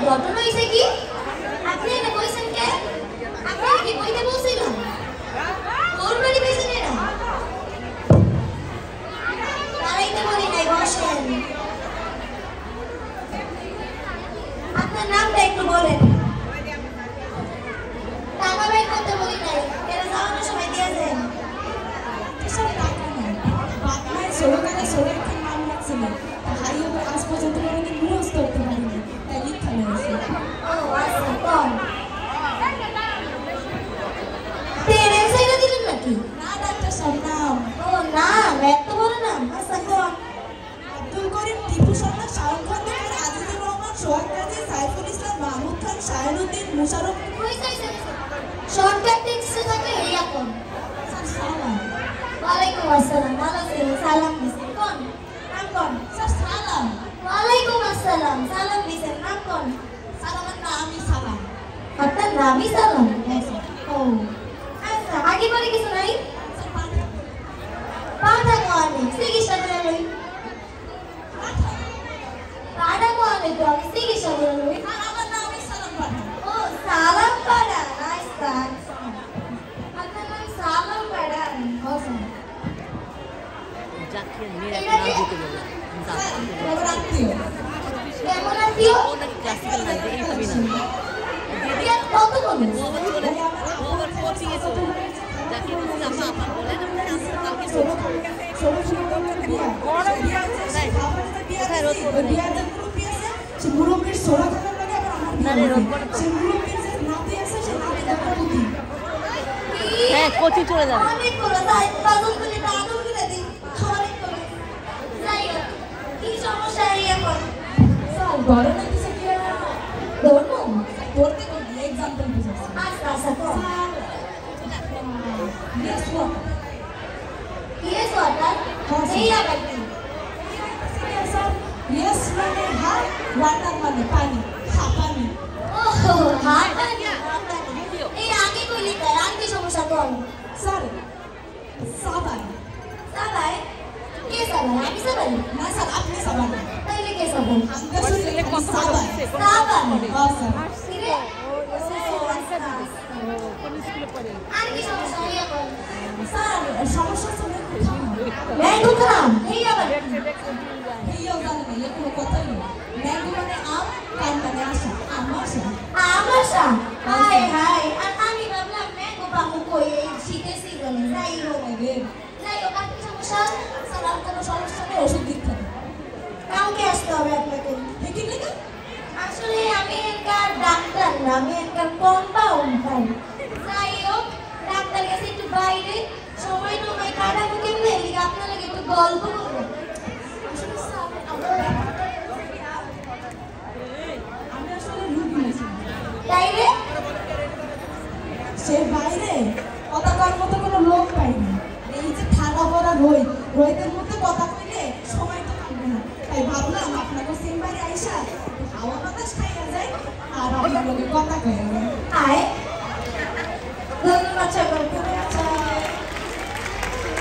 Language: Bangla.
ঘটনা হইছে কি আপনি এটা কইছেন কে আপনি কি কইতে বলছিলেন ওর বাড়ি পেছনে এরা দাঁড়াইতে বলি নাই বসেন আপনার নামটা একটু বলেন টাকা বের করতে বলি নাই এরা যাওয়ানোর সময় দিয়েছেন এসব টাকা না বাংলায় সরকারে সরকারের নাম রাখছিলেন হাই ওভার আজ পর্যন্ত কোনোদিন মুখস্থ করতে পারিনি তাই লিখা হয়েছে ও আচ্ছা কম তেরে সাইরা দিলেন নাকি না ডাক্তার সাহেব নাম ও না এত বড় নাম আচ্ছা কম আব্দুল করিম টিপু সুলতান শাহরুখ খান আজিজুর রহমান সোহাগ গাজী সাইফুল ইসলাম মাহমুদ খান শাহিনুদ্দিন মুশারফ শর্টকাট টেক্সটে থাকে এই এখন স্যার সালাম ওয়ালাইকুম আসসালাম ভালো আছেন সালাম দিছেন কোন নাম কোন স্যার সালাম ওয়ালাইকুম আসসালাম সালাম দিছেন নাম কোন স্যার আমার নামই সালাম আপনার নামই সালাম হ্যাঁ স্যার ও আচ্ছা আগে পরে কিছু নাই স্যার পাঠা পাঠা কোয়ানে চিকিৎসা করে লই পাঠা কোয়ানে তো আমি চিকিৎসা করে লই আর আমার নামই সালাম পাঠা ও সালাম পাড়া নাইস স্যার আপনার নাম সালাম পাড়া হোসেন যাকে মেরে নাম দিতে বলে ওর আত্মীয় কেমন আছিও ও নাকি ক্লাসিক্যাল নাম দিয়ে এইভাবে না কত বলুন ওভার কোচিং এসে যাকে বলছি আপা আপা বলেন কালকে ষোলো ষোলো বিয়া কোথায় রোদ করবে বিয়াতে মুরব্বী আছে সে মুরব্বীর সোনা থাকার লাগে আবার আমার না রে রোদ করবে সে মুরব্বীর যে নাতি আছে সে নাতি দেখা বুদ্ধি হ্যাঁ কোচিং চলে যাবে অনেক করে তাই পাগল করে দাদু করে দিই অনেক করে যাই হোক, কি সমস্যা এই এখন স্যার ঘরে না কিছু কি ধরবো পড়তে তো এক্সাম্পল বুঝাচ্ছি আচ্ছা আচ্ছা তো গেস হোয়াট কি এস ওয়াটার এই আবার কি স্যার ইয়েস মানে হ্যাঁ ওয়াটার মানে পানি হ্যাঁ পানি ওহো হাটা এই আগে কইলি তাই আর কি সমস্যা কোন স্যার সাবান সাবাই কে সাবাই আমি সাবাই না স্যার আপনি সাবান তাইলে কে সাবাই আমাদের শরীরে কত সাবান সাবাই হ্যাঁ স্যার কিরে আর কি সমস্যা এই এখন স্যার সমস্যা শুনে কোথাও ম্যাঙ্গো নাম এই আবার এইও জানে না এ কোনো কথাই নেই ম্যাঙ্গো মানে আম কান মানে আশা আমাশা আমাশা হাই হাই আর আমি ভাবলাম ম্যাঙ্গো পাবো কই এই শীতের সিজনে যাই হোক যাই হোক আর কি সমস্যা স্যার আর কোনো সমস্যা নেই ওষুধ দিতে হবে কাউকে আসতে হবে আপনাকে ঠিক না আসলে আমি এখানকার ডাক্তার না আমি এখানকার কম্পাউন্ডার যাই হোক ডাক্তার কাছে একটু বাইরে সময় টময় কাটাবো কেমনে লিখে আপনার লাগে একটু গল্প করবো আসলে স্যার আমি আসলে রুগী হয়েছি তাই রে সে বাইরে কথা করার মতো কোনো লোক পাইনি এই যে ঠান্ডা পড়া রোহিতের মধ্যে কথা কইলে সময় তো থাকবে না তাই ভাবলাম আপনাকে চেম্বারে আইসা হাওয়া বাতাস খাইয়া যায় আর আপনার লোকের কথা কইয়া যায় আয় ধন্যবাদ সকলকে